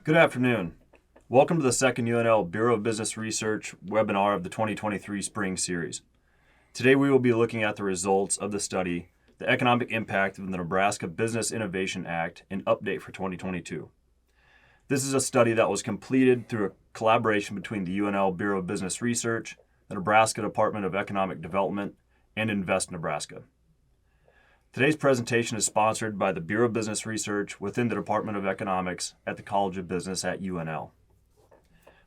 Good afternoon. Welcome to the second UNL Bureau of Business Research webinar of the 2023 Spring Series. Today we will be looking at the results of the study, The Economic Impact of the Nebraska Business Innovation Act, an update for 2022. This is a study that was completed through a collaboration between the UNL Bureau of Business Research, the Nebraska Department of Economic Development, and Invest Nebraska. Today's presentation is sponsored by the Bureau of Business Research within the Department of Economics at the College of Business at UNL.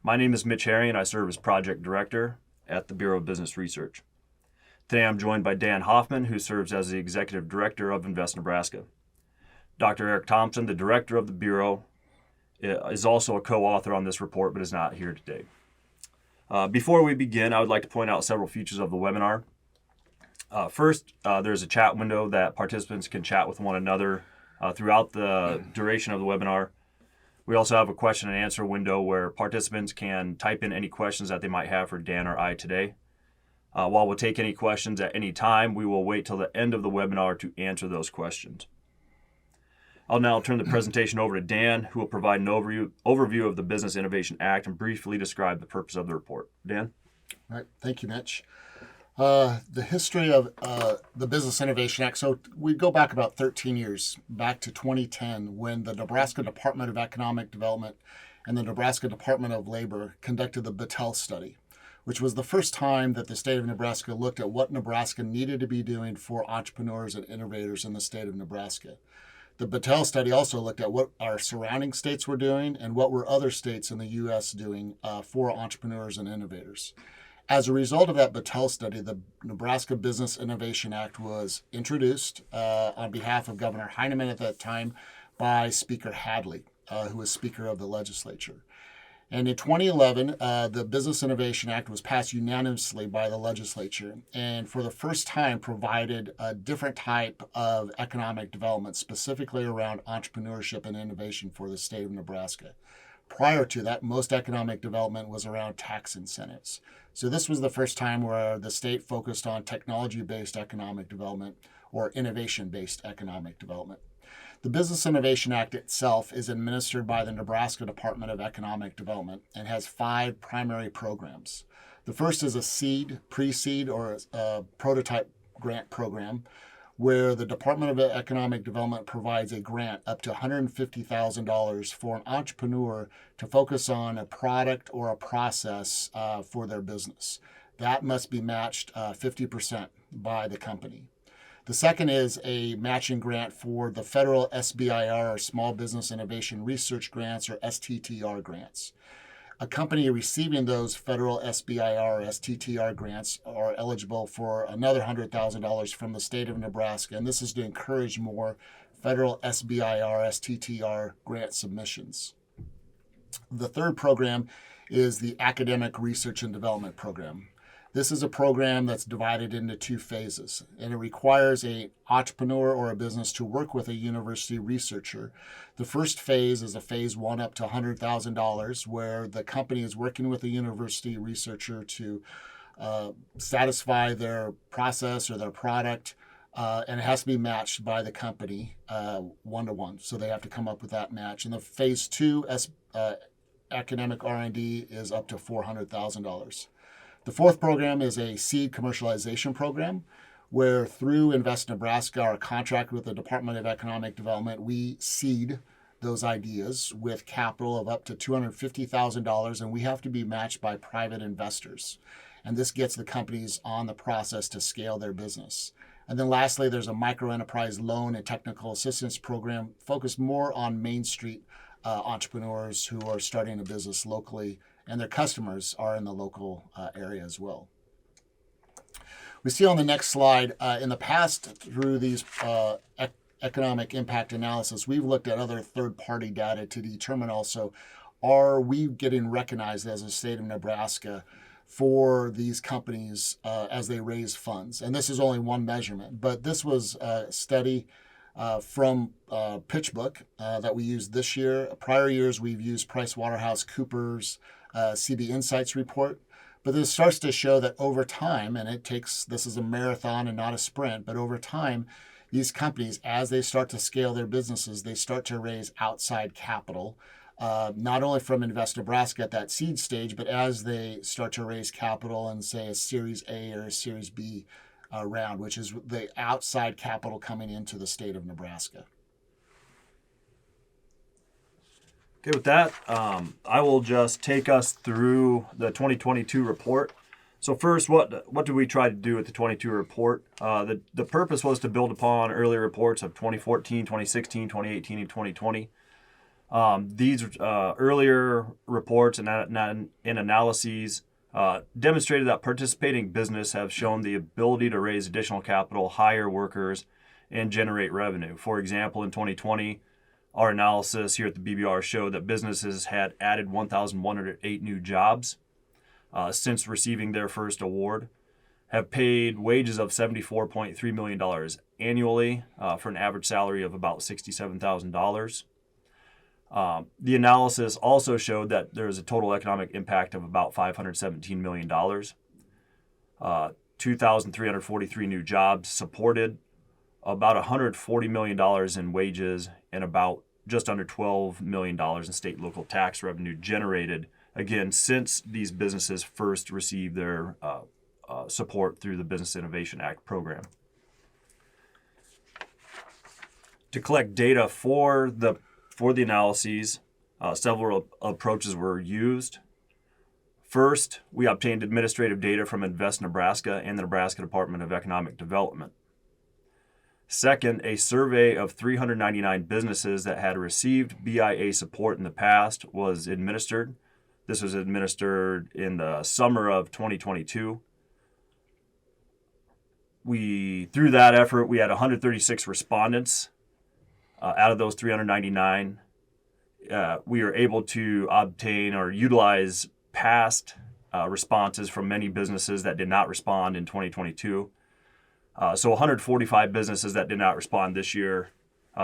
My name is Mitch Herian. I serve as Project Director at the Bureau of Business Research. Today I'm joined by Dan Hoffman, who serves as the Executive Director of Invest Nebraska. Dr. Eric Thompson, the Director of the Bureau, is also a co-author on this report but is not here today. Before we begin, I would like to point out several features of the webinar. First, there's a chat window that participants can chat with one another throughout the duration of the webinar. We also have a question and answer window where participants can type in any questions that they might have for Dan or I today. While we'll take any questions at any time, we will wait till the end of the webinar to answer those questions. I'll now turn the presentation over to Dan, who will provide an overview of the Business Innovation Act and briefly describe the purpose of the report. Dan? All right, thank you, Mitch. The history of the Business Innovation Act, so we go back about 13 years, back to 2010, when the Nebraska Department of Economic Development and the Nebraska Department of Labor conducted the Battelle study, which was the first time that the state of Nebraska looked at what Nebraska needed to be doing for entrepreneurs and innovators in the state of Nebraska. The Battelle study also looked at what our surrounding states were doing and what were other states in the U.S. doing for entrepreneurs and innovators. As a result of that Battelle study, the Nebraska Business Innovation Act was introduced on behalf of Governor Heineman at that time by Speaker Hadley, who was Speaker of the Legislature. And in 2011, the Business Innovation Act was passed unanimously by the legislature and for the first time provided a different type of economic development, specifically around entrepreneurship and innovation for the state of Nebraska. Prior to that, most economic development was around tax incentives. So this was the first time where the state focused on technology-based economic development or innovation-based economic development. The Business Innovation Act itself is administered by the Nebraska Department of Economic Development and has 5 primary programs. The first is a seed, pre-seed, or a prototype grant program, where the Department of Economic Development provides a grant up to $150,000 for an entrepreneur to focus on a product or a process for their business. That must be matched 50% by the company. The second is a matching grant for the federal SBIR, or Small Business Innovation Research Grants, or STTR grants. A company receiving those federal SBIR or STTR grants are eligible for another $100,000 from the state of Nebraska, and this is to encourage more federal SBIR, STTR grant submissions. The third program is the Academic Research and Development Program. This is a program that's divided into 2 phases, and it requires an entrepreneur or a business to work with a university researcher. The first phase is a phase 1 up to $100,000, where the company is working with a university researcher to satisfy their process or their product, and it has to be matched by the company 1-to-1. So they have to come up with that match. And the phase 2 academic R&D is up to $400,000. The fourth program is a seed commercialization program, where through Invest Nebraska, our contract with the Department of Economic Development, we seed those ideas with capital of up to $250,000, and we have to be matched by private investors. And this gets the companies on the process to scale their business. And then lastly, there's a microenterprise loan and technical assistance program focused more on Main Street entrepreneurs who are starting a business locally, and their customers are in the local area as well. We see on the next slide, in the past, through these economic impact analysis, we've looked at other third-party data to determine also, are we getting recognized as a state of Nebraska for these companies as they raise funds? And this is only one measurement, but this was a study from PitchBook that we used this year. Prior years, we've used PricewaterhouseCoopers CB Insights report. But this starts to show that over time, and this is a marathon and not a sprint, but over time, these companies, as they start to scale their businesses, they start to raise outside capital not only from Invest Nebraska at that seed stage, but as they start to raise capital in, say, a Series A or a Series B round, which is the outside capital coming into the state of Nebraska. Okay, with that, I will just take us through the 2022 report. So first, what did we try to do with the 22 report? The purpose was to build upon earlier reports of 2014, 2016, 2018, and 2020. These earlier reports and analyses demonstrated that participating business have shown the ability to raise additional capital, hire workers, and generate revenue. For example, in 2020, our analysis here at the BBR showed that businesses had added 1,108 new jobs since receiving their first award, have paid wages of $74.3 million annually for an average salary of about $67,000. The analysis also showed that there is a total economic impact of about $517 million, 2,343 new jobs supported, about $140 million in wages, and about just under $12 million in state and local tax revenue generated, again, since these businesses first received their support through the Business Innovation Act program. To collect data for the analyses, several approaches were used. First, we obtained administrative data from Invest Nebraska and the Nebraska Department of Economic Development. Second, a survey of 399 businesses that had received BIA support in the past was administered. This was administered in the summer of 2022. Through that effort, we had 136 respondents. Out of those 399, we were able to obtain or utilize past responses from many businesses that did not respond in 2022. So 145 businesses that did not respond this year.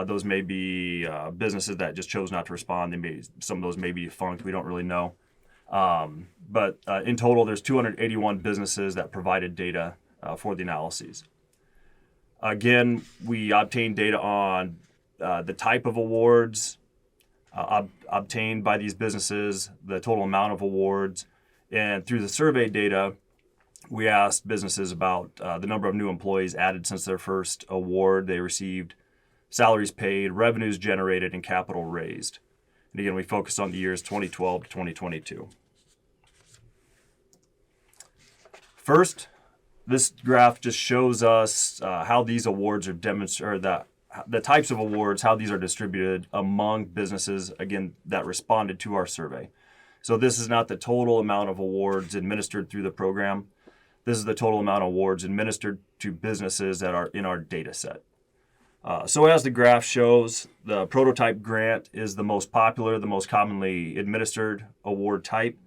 Those may be businesses that just chose not to respond. Some of those may be defunct. We don't really know. But in total, there's 281 businesses that provided data for the analyses. Again, we obtained data on the type of awards obtained by these businesses, the total amount of awards, and through the survey data, we asked businesses about the number of new employees added since their first award they received, salaries paid, revenues generated, and capital raised. And again, we focused on the years 2012 to 2022. First, this graph just shows us how these awards are demonstrated, the types of awards, how these are distributed among businesses, again, that responded to our survey. So this is not the total amount of awards administered through the program. This is the total amount of awards administered to businesses that are in our data set. So as the graph shows, the prototype grant is the most popular, the most commonly administered award type,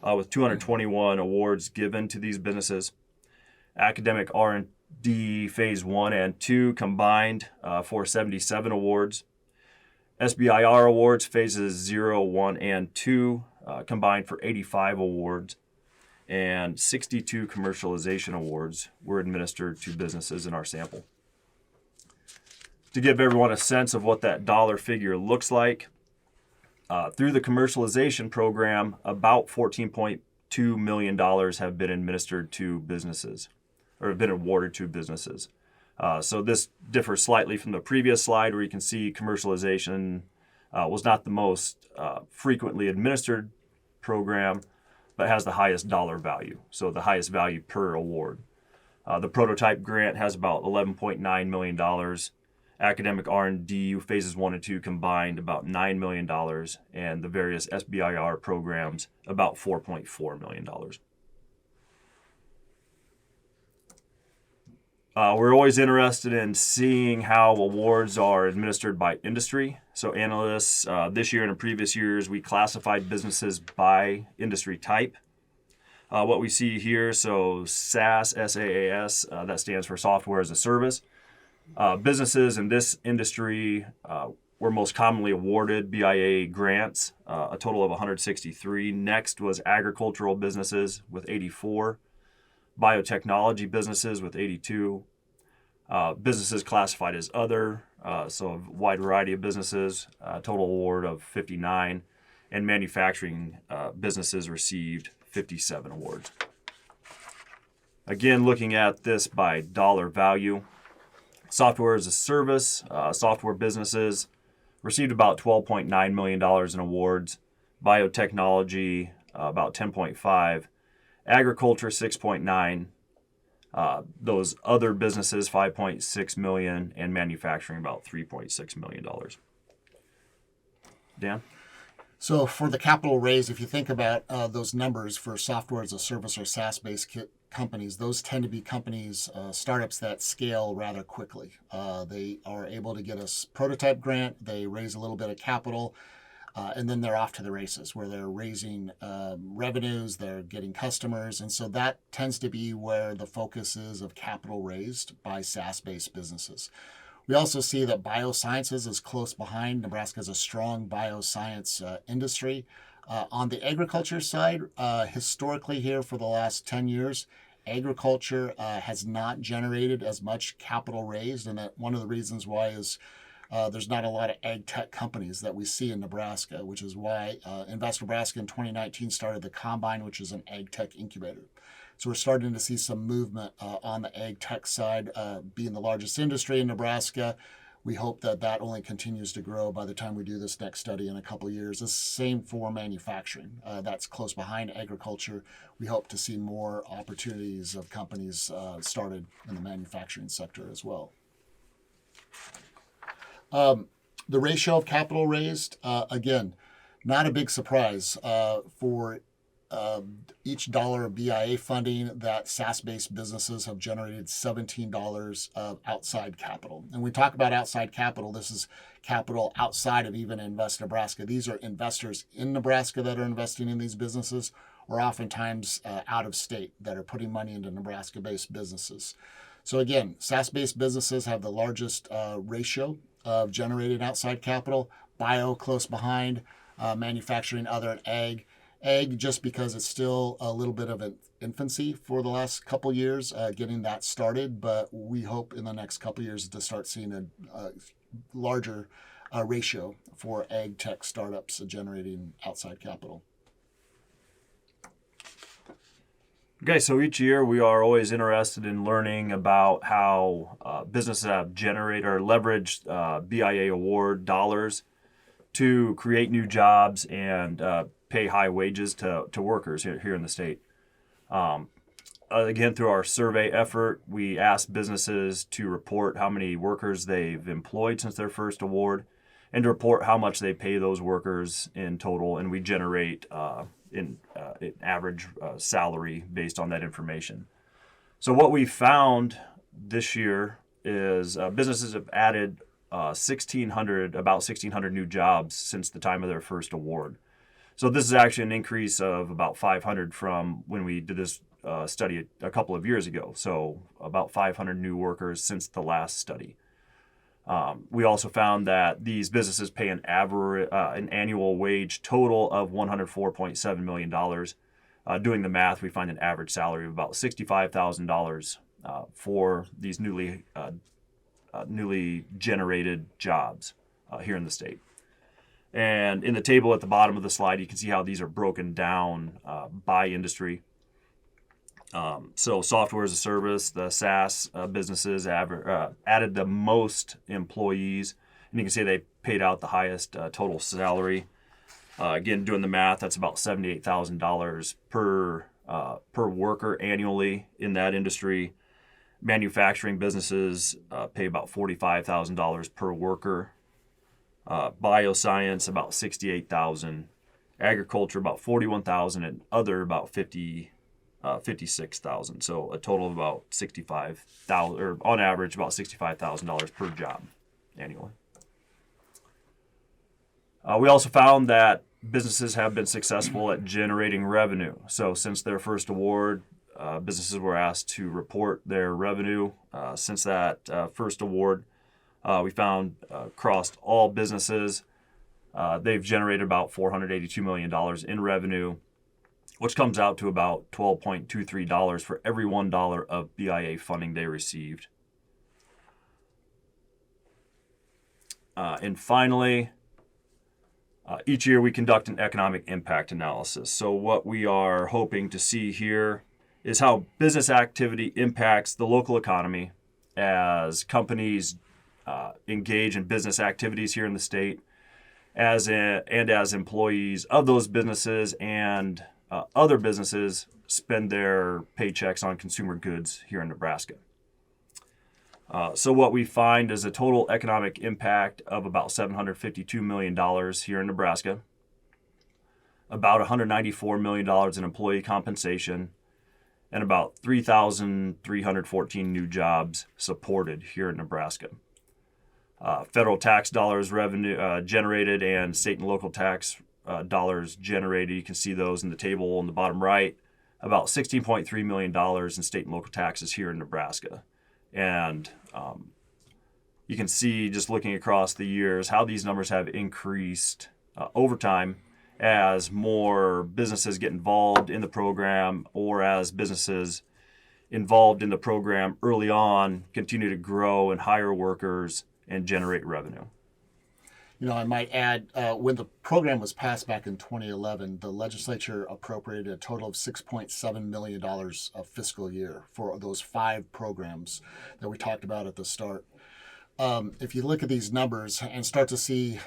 with 221 awards given to these businesses. Academic R&D Phase 1 and 2 combined for 77 awards. SBIR awards Phases 0, 1, and 2 combined for 85 awards. And 62 commercialization awards were administered to businesses in our sample. To give everyone a sense of what that dollar figure looks like, through the commercialization program, about $14.2 million have been administered to businesses, or have been awarded to businesses. So this differs slightly from the previous slide where you can see commercialization was not the most frequently administered program, but has the highest dollar value, so the highest value per award. The prototype grant has about $11.9 million. Academic R&D Phases 1 and 2 combined about $9 million, and the various SBIR programs about $4.4 million. We're always interested in seeing how awards are administered by industry. So analysts, this year and in previous years, we classified businesses by industry type. What we see here, so SaaS, SaaS, that stands for Software as a Service. Businesses in this industry were most commonly awarded BIA grants, a total of 163. Next was agricultural businesses with 84. Biotechnology businesses with 82, businesses classified as other, so a wide variety of businesses, total award of 59, and manufacturing businesses received 57 awards. Again, looking at this by dollar value, software as a service, software businesses received about $12.9 million in awards, biotechnology about 10.5, agriculture 6.9, those other businesses 5.6 million, and manufacturing about $3.6 million. Dan? So for the capital raise, if you think about those numbers for software as a service or SaaS-based companies, those tend to be companies, startups that scale rather quickly. They are able to get a prototype grant, they raise a little bit of capital, and then they're off to the races where they're raising revenues, they're getting customers. And so that tends to be where the focus is of capital raised by SaaS-based businesses. We also see that biosciences is close behind. Nebraska has a strong bioscience industry. On the agriculture side, historically here for the last 10 years, agriculture has not generated as much capital raised. And that one of the reasons why is there's not a lot of ag tech companies that we see in Nebraska, which is why Invest Nebraska in 2019 started the Combine, which is an ag tech incubator. So we're starting to see some movement on the ag tech side, being the largest industry in Nebraska. We hope that that only continues to grow by the time we do this next study in a couple of years. The same for manufacturing. That's close behind agriculture. We hope to see more opportunities of companies started in the manufacturing sector as well. The ratio of capital raised, again, not a big surprise for each dollar of BIA funding that SaaS-based businesses have generated $17 of outside capital. And when we talk about outside capital, this is capital outside of even Invest Nebraska. These are investors in Nebraska that are investing in these businesses, or oftentimes out of state that are putting money into Nebraska-based businesses. So again, SaaS-based businesses have the largest ratio of generated outside capital, bio close behind, manufacturing, other, and ag. Ag, just because it's still a little bit of an infancy for the last couple years, getting that started, but we hope in the next couple years to start seeing a larger ratio for ag tech startups generating outside capital. Okay, so each year we are always interested in learning about how businesses have generated or leveraged BIA award dollars to create new jobs and pay high wages to workers here in the state. Again, through our survey effort, we asked businesses to report how many workers they've employed since their first award and to report how much they pay those workers in total, and we generate an average salary based on that information. So what we found this year is businesses have added about 1,600 new jobs since the time of their first award. So this is actually an increase of about 500 from when we did this study a couple of years ago. So about 500 new workers since the last study. We also found that these businesses pay an annual wage total of $104.7 million. Doing the math, we find an average salary of about $65,000 for these newly generated jobs here in the state. And in the table at the bottom of the slide, you can see how these are broken down by industry. So software as a service, the SaaS businesses added the most employees, and you can see they paid out the highest total salary. Again, doing the math, that's about $78,000 per worker annually in that industry. Manufacturing businesses pay about $45,000 per worker. Bioscience about $68,000, agriculture about $41,000, and other about $56,000. So a total of about $65,000, or on average about $65,000 per job annually. We also found that businesses have been successful at generating revenue. So since their first award, businesses were asked to report their revenue. Since that first award, we found across all businesses, they've generated about $482 million in revenue, which comes out to about $12.23 for every $1 of BIA funding they received. And finally, Each year we conduct an economic impact analysis. So what we are hoping to see here is how business activity impacts the local economy as companies engage in business activities here in the state, as employees of those businesses and other businesses spend their paychecks on consumer goods here in Nebraska. So what we find is a total economic impact of about $752 million here in Nebraska, about $194 million in employee compensation, and about 3,314 new jobs supported here in Nebraska. Federal tax dollars revenue generated and state and local tax dollars generated. You can see those in the table on the bottom right. About $16.3 million in state and local taxes here in Nebraska. And you can see, just looking across the years, how these numbers have increased over time as more businesses get involved in the program, or as businesses involved in the program early on continue to grow and hire workers and generate revenue. I might add, when the program was passed back in 2011, the legislature appropriated a total of $6.7 million a fiscal year for those 5 programs that we talked about at the start. If you look at these numbers and start to see,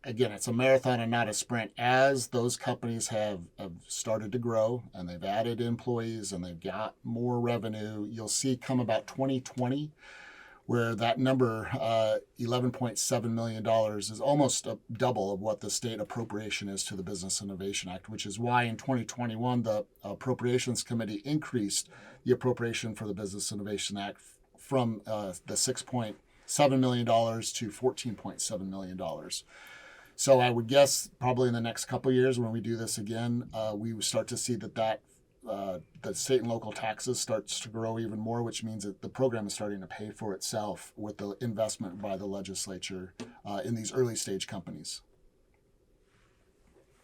again, it's a marathon and not a sprint. As those companies have started to grow and they've added employees and they've got more revenue, you'll see come about 2020, where that number, $11.7 million, is almost a double of what the state appropriation is to the Business Innovation Act, which is why in 2021 the Appropriations Committee increased the appropriation for the Business Innovation Act from the $6.7 million to $14.7 million. So I would guess probably in the next couple of years when we do this again, we will start to see that the state and local taxes starts to grow even more, which means that the program is starting to pay for itself with the investment by the legislature in these early stage companies.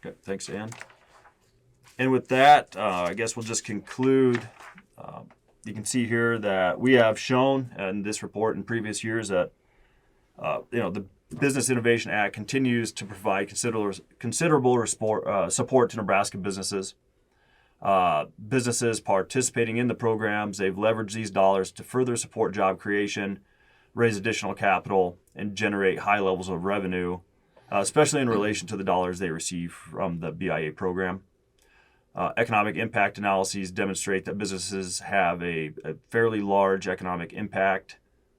Okay, thanks, Dan. And with that, I guess we'll just conclude. You can see here that we have shown in this report in previous years that the Business Innovation Act continues to provide considerable support to Nebraska businesses. Businesses participating in the programs, they've leveraged these dollars to further support job creation, raise additional capital, and generate high levels of revenue, especially in relation to the dollars they receive from the BIA program. Economic impact analyses demonstrate that businesses have a fairly large economic impact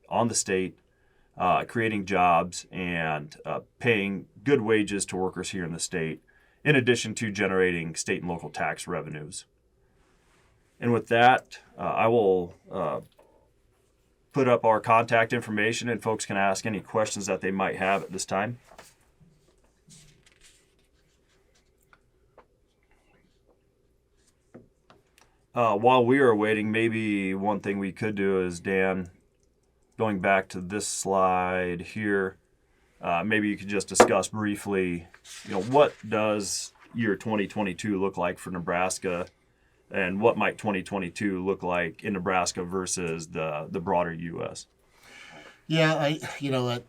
on the state, creating jobs and paying good wages to workers here in the state, in addition to generating state and local tax revenues. And with that, I will put up our contact information, and folks can ask any questions that they might have at this time. While we are waiting, maybe one thing we could do is, Dan, going back to this slide here, maybe you could just discuss briefly, what does year 2022 look like for Nebraska, and what might 2022 look like in Nebraska versus the broader U.S.? Yeah,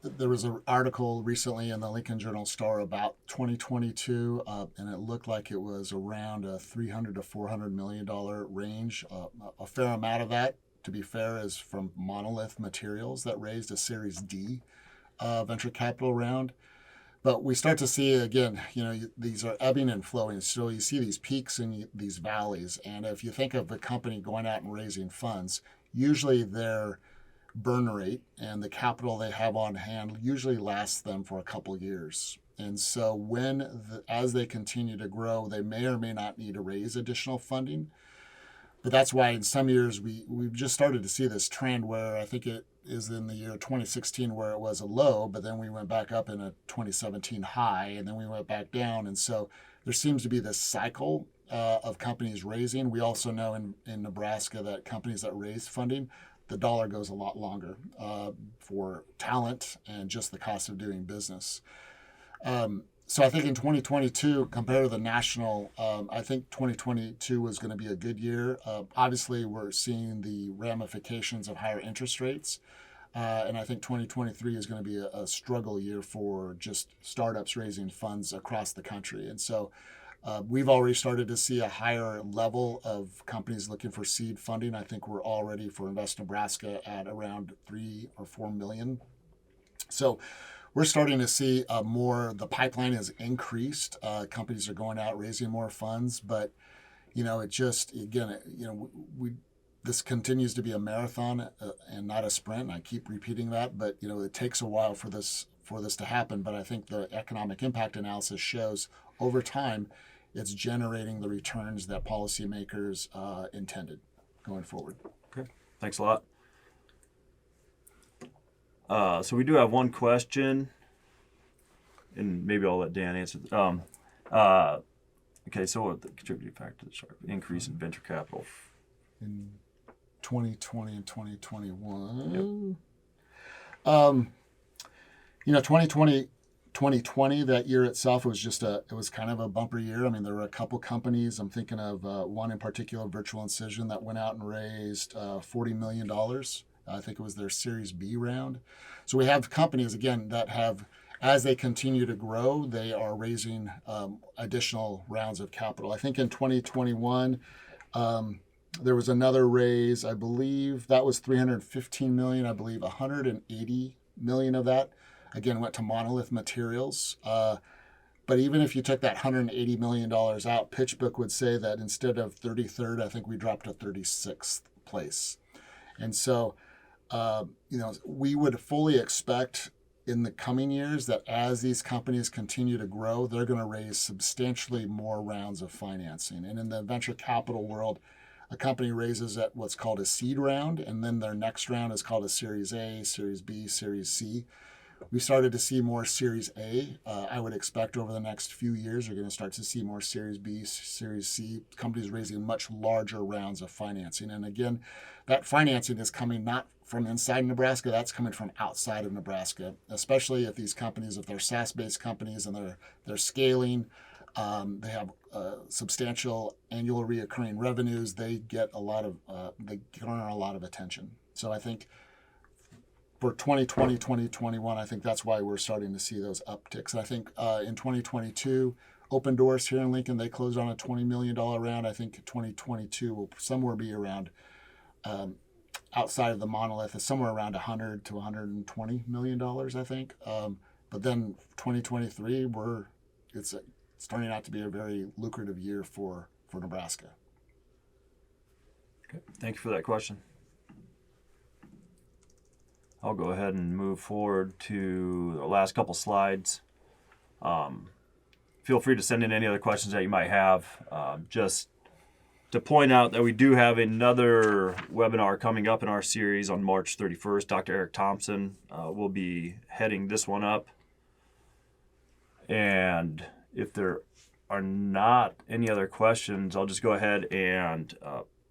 there was an article recently in the Lincoln Journal-Star about 2022, and it looked like it was around a $300 to $400 million range. A fair amount of that, to be fair, is from Monolith Materials that raised a Series D venture capital round. But we start to see, again, these are ebbing and flowing. So you see these peaks and these valleys. And if you think of the company going out and raising funds, usually their burn rate and the capital they have on hand usually lasts them for a couple years. And so as they continue to grow, they may or may not need to raise additional funding. But that's why in some years we've just started to see this trend where I think it is in the year 2016 where it was a low, but then we went back up in a 2017 high, and then we went back down. And so there seems to be this cycle of companies raising. We also know in Nebraska that companies that raise funding, the dollar goes a lot longer for talent and just the cost of doing business. So I think in 2022, compared to the national, I think 2022 was going to be a good year. Obviously, we're seeing the ramifications of higher interest rates. And I think 2023 is going to be a struggle year for just startups raising funds across the country. And so we've already started to see a higher level of companies looking for seed funding. I think we're already for Invest Nebraska at around 3 or 4 million. So we're starting to see the pipeline has increased. Companies are going out raising more funds, but it just, again, this continues to be a marathon and not a sprint. I keep repeating that, but it takes a while for this to happen. But I think the economic impact analysis shows over time it's generating the returns that policymakers intended going forward. Okay, thanks a lot. So we do have one question, and maybe I'll let Dan answer. Okay, so what the contributing factor to the sharp increase in venture capital In 2020 and 2021. Yep. 2020, that year itself was it was kind of a bumper year. I mean, there were a couple companies. I'm thinking of one in particular, Virtual Incision, that went out and raised $40 million. I think it was their Series B round. So we have companies, again, that have, as they continue to grow, they are raising additional rounds of capital. I think in 2021, there was another raise. I believe that was $315 million. I believe $180 million of that, again, went to Monolith Materials. But even if you took that $180 million out, PitchBook would say that instead of 33rd, I think we dropped to 36th place. And so, we would fully expect in the coming years that as these companies continue to grow, they're going to raise substantially more rounds of financing. And in the venture capital world, a company raises at what's called a seed round, and then their next round is called a Series A, Series B, Series C. We started to see more Series A. I would expect over the next few years, you're going to start to see more Series B, Series C, companies raising much larger rounds of financing. And again, that financing is coming not from inside Nebraska, that's coming from outside of Nebraska, especially if these companies, if they're SaaS-based companies and they're scaling, they have substantial annual reoccurring revenues, they garner a lot of attention. So I think for 2020, 2021, I think that's why we're starting to see those upticks. And I think in 2022, Open Doors here in Lincoln, they closed on a $20 million round. I think 2022 will somewhere be around, outside of the Monolith, is somewhere around $100 to $120 million, I think. But then 2023, it's turning out to be a very lucrative year for Nebraska. Okay, thank you for that question. I'll go ahead and move forward to the last couple slides. Feel free to send in any other questions that you might have. Just to point out that we do have another webinar coming up in our series on March 31st. Dr. Eric Thompson will be heading this one up. And if there are not any other questions, I'll just go ahead and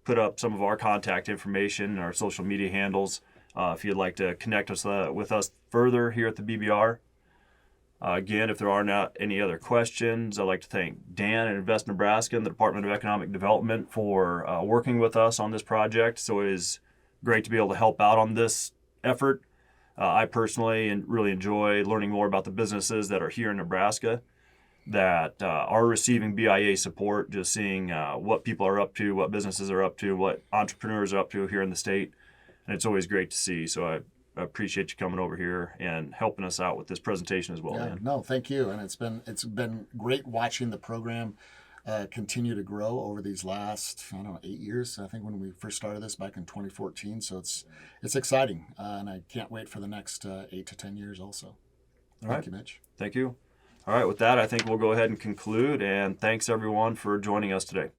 put up some of our contact information and our social media handles. If you'd like to connect us with us further here at the BBR. Again, if there are not any other questions, I'd like to thank Dan and Invest Nebraska and the Department of Economic Development for working with us on this project. So it is great to be able to help out on this effort. I personally really enjoy learning more about the businesses that are here in Nebraska that are receiving BIA support, just seeing what people are up to, what businesses are up to, what entrepreneurs are up to here in the state. And it's always great to see. So I appreciate you coming over here and helping us out with this presentation as well, Yeah, man. no, thank you. And it's been great watching the program continue to grow over these last, 8 years. I think when we first started this back in 2014. So it's exciting. And I can't wait for the next 8 to 10 years also. Thank you, Mitch. Thank you. All right, with that, I think we'll go ahead and conclude. And thanks, everyone, for joining us today.